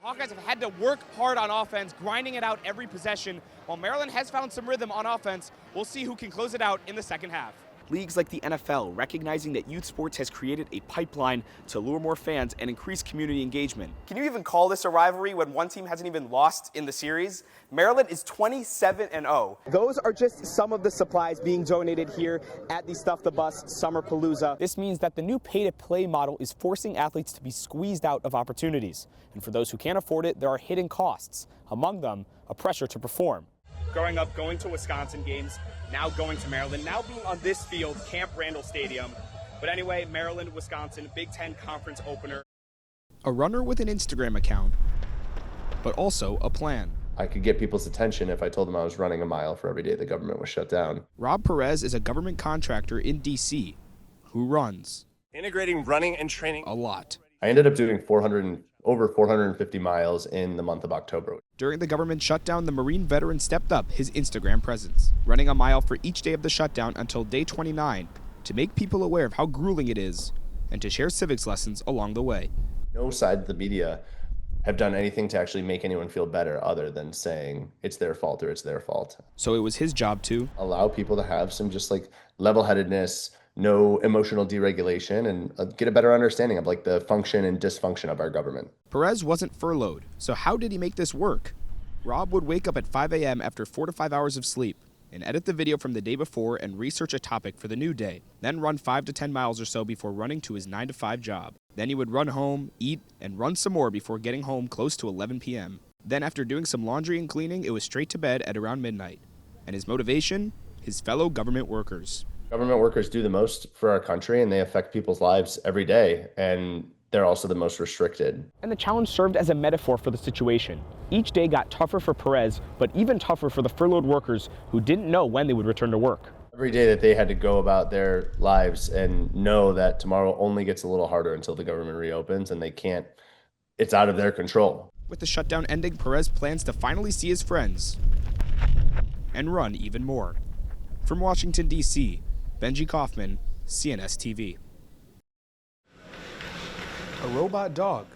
Hawkeyes have had to work hard on offense, grinding it out every possession, while Maryland has found some rhythm on offense. We'll see who can close it out in the second half. Leagues like the NFL recognizing that youth sports has created a pipeline to lure more fans and increase community engagement. Can you even call this a rivalry when one team hasn't even lost in the series? Maryland is 27-0. Those are just some of the supplies being donated here at the Stuff the Bus Summer Palooza. This means that the new pay-to-play model is forcing athletes to be squeezed out of opportunities. And for those who can't afford it, there are hidden costs, among them a pressure to perform. Growing up, going to Wisconsin games, now going to Maryland, now being on this field, Camp Randall Stadium. But anyway, Maryland, Wisconsin, Big Ten Conference opener. A runner with an Instagram account, but also a plan. I could get people's attention if I told them I was running a mile for every day the government was shut down. Rob Perez is a government contractor in D.C. who runs. Integrating running and training a lot. I ended up doing over 450 miles in the month of October. During the government shutdown, the Marine veteran stepped up his Instagram presence, running a mile for each day of the shutdown until day 29 to make people aware of how grueling it is and to share civics lessons along the way. No side of the media have done anything to actually make anyone feel better other than saying it's their fault or it's their fault. So it was his job to allow people to have some just like level-headedness, no emotional deregulation, and get a better understanding of like the function and dysfunction of our government. Perez wasn't furloughed, so how did he make this work? Rob would wake up at 5 a.m. after 4 to 5 hours of sleep and edit the video from the day before and research a topic for the new day, then run 5 to 10 miles or so before running to his 9 to 5 job. Then he would run home, eat, and run some more before getting home close to 11 p.m. Then after doing some laundry and cleaning, it was straight to bed at around midnight. And his motivation? His fellow government workers. Government workers do the most for our country, and they affect people's lives every day, and they're also the most restricted. And the challenge served as a metaphor for the situation. Each day got tougher for Perez, but even tougher for the furloughed workers who didn't know when they would return to work. Every day that they had to go about their lives and know that tomorrow only gets a little harder until the government reopens, and it's out of their control. With the shutdown ending, Perez plans to finally see his friends and run even more. From Washington, D.C., Benji Kaufman, CNS TV. A robot dog.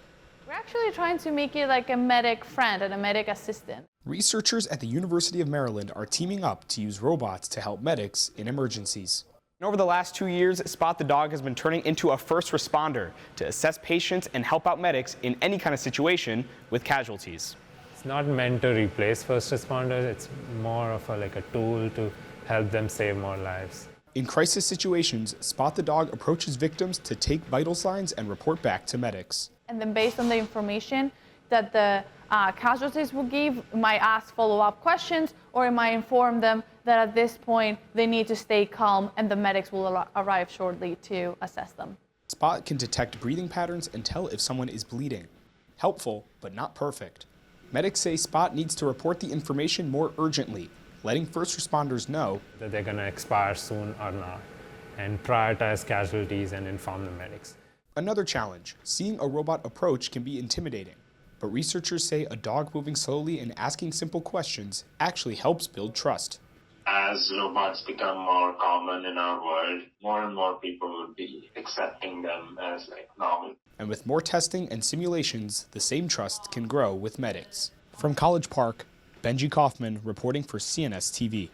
We're actually trying to make it like a medic friend and a medic assistant. Researchers at the University of Maryland are teaming up to use robots to help medics in emergencies. And over the last 2 years, Spot the Dog has been turning into a first responder to assess patients and help out medics in any kind of situation with casualties. It's not meant to replace first responders, it's more of a tool to help them save more lives. In crisis situations, Spot the Dog approaches victims to take vital signs and report back to medics. And then based on the information that the casualties will give, it might ask follow-up questions, or it might inform them that at this point they need to stay calm and the medics will arrive shortly to assess them. Spot can detect breathing patterns and tell if someone is bleeding. Helpful, but not perfect. Medics say Spot needs to report the information more urgently, letting first responders know that they're going to expire soon or not, and prioritize casualties and inform the medics. Another challenge, seeing a robot approach can be intimidating, but researchers say a dog moving slowly and asking simple questions actually helps build trust. As robots become more common in our world, more and more people would be accepting them as normal. And with more testing and simulations, the same trust can grow with medics. From College Park, Benji Kaufman reporting for CNS TV.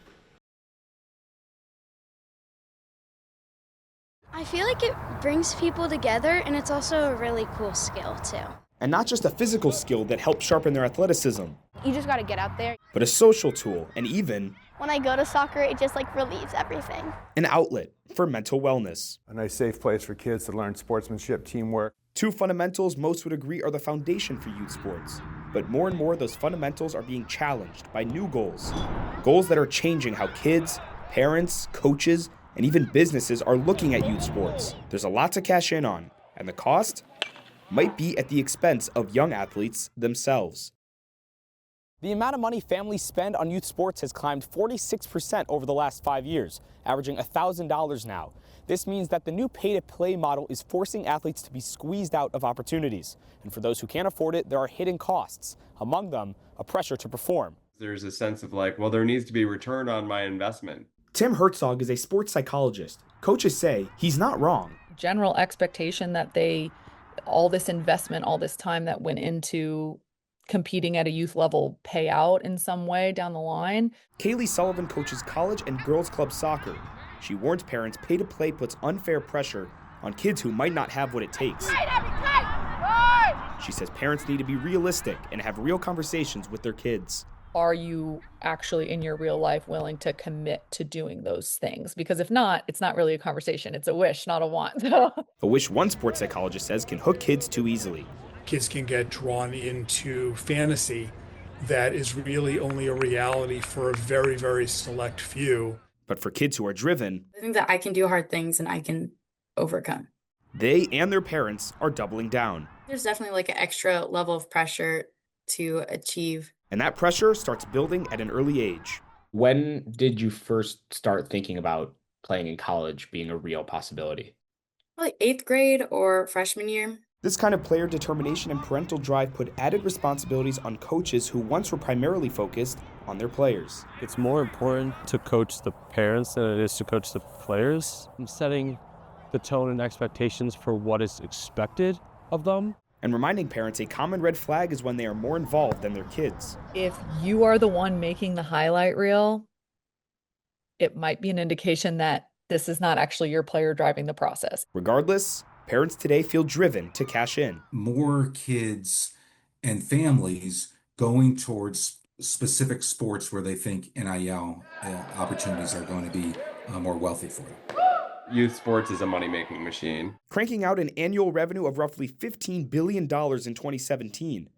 I feel like it brings people together, and it's also a really cool skill too. And not just a physical skill that helps sharpen their athleticism. You just gotta get out there. But a social tool, and even when I go to soccer, it just relieves everything. An outlet for mental wellness. A nice safe place for kids to learn sportsmanship, teamwork. Two fundamentals most would agree are the foundation for youth sports. But more and more, those fundamentals are being challenged by new goals. Goals that are changing how kids, parents, coaches, and even businesses are looking at youth sports. There's a lot to cash in on, and the cost might be at the expense of young athletes themselves. The amount of money families spend on youth sports has climbed 46% over the last 5 years, averaging $1,000 now. This means that the new pay-to-play model is forcing athletes to be squeezed out of opportunities. And for those who can't afford it, there are hidden costs, among them a pressure to perform. There's a sense of there needs to be return on my investment. Tim Herzog is a sports psychologist. Coaches say he's not wrong. General expectation that all this investment, all this time that went into competing at a youth level pay out in some way down the line. Kaylee Sullivan coaches college and girls club soccer. She warns parents pay-to-play puts unfair pressure on kids who might not have what it takes. She says parents need to be realistic and have real conversations with their kids. Are you actually in your real life willing to commit to doing those things? Because if not, it's not really a conversation. It's a wish, not a want. A wish one sports psychologist says can hook kids too easily. Kids can get drawn into fantasy that is really only a reality for a very, very select few. But for kids who are driven, I think that I can do hard things and I can overcome. They and their parents are doubling down. There's definitely like an extra level of pressure to achieve. And that pressure starts building at an early age. When did you first start thinking about playing in college being a real possibility? Like 8th grade or freshman year. This kind of player determination and parental drive put added responsibilities on coaches who once were primarily focused on their players. It's more important to coach the parents than it is to coach the players. I'm setting the tone and expectations for what is expected of them. And reminding parents a common red flag is when they are more involved than their kids. If you are the one making the highlight reel, it might be an indication that this is not actually your player driving the process. Regardless, parents today feel driven to cash in. More kids and families going towards specific sports where they think NIL opportunities are going to be more wealthy for them. Youth sports is a money-making machine. Cranking out an annual revenue of roughly $15 billion in 2017,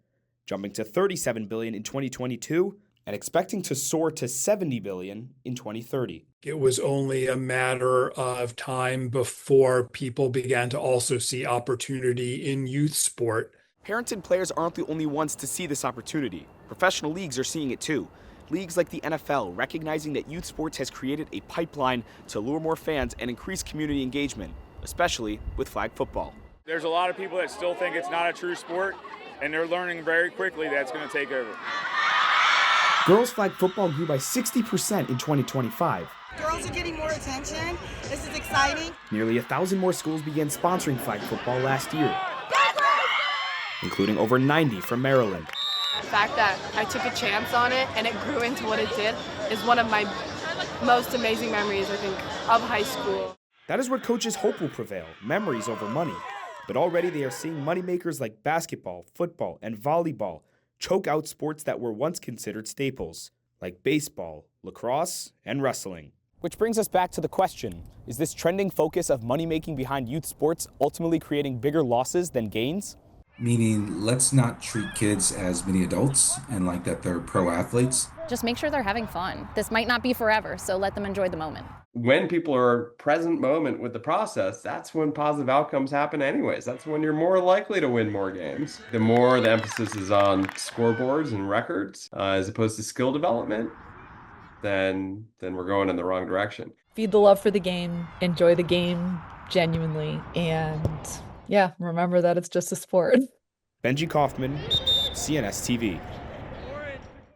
jumping to $37 billion in 2022, and expecting to soar to $70 billion in 2030. It was only a matter of time before people began to also see opportunity in youth sport. Parents and players aren't the only ones to see this opportunity. Professional leagues are seeing it too. Leagues like the NFL recognizing that youth sports has created a pipeline to lure more fans and increase community engagement, especially with flag football. There's a lot of people that still think it's not a true sport, and they're learning very quickly that it's going to take over. Girls flag football grew by 60% in 2025. Girls are getting more attention. This is exciting. Nearly 1,000 more schools began sponsoring flag football last year, including over 90 from Maryland. The fact that I took a chance on it and it grew into what it did is one of my most amazing memories, I think, of high school. That is what coaches hope will prevail, memories over money. But already they are seeing moneymakers like basketball, football, and volleyball choke out sports that were once considered staples, like baseball, lacrosse, and wrestling. Which brings us back to the question, is this trending focus of money-making behind youth sports ultimately creating bigger losses than gains? Meaning, let's not treat kids as mini adults and like that they're pro athletes. Just make sure they're having fun. This might not be forever, so let them enjoy the moment. When people are present moment with the process, that's when positive outcomes happen anyways. That's when you're more likely to win more games. The more the emphasis is on scoreboards and records as opposed to skill development, then we're going in the wrong direction. Feed the love for the game, enjoy the game genuinely, and yeah, remember that it's just a sport. Benji Kaufman, CNS TV.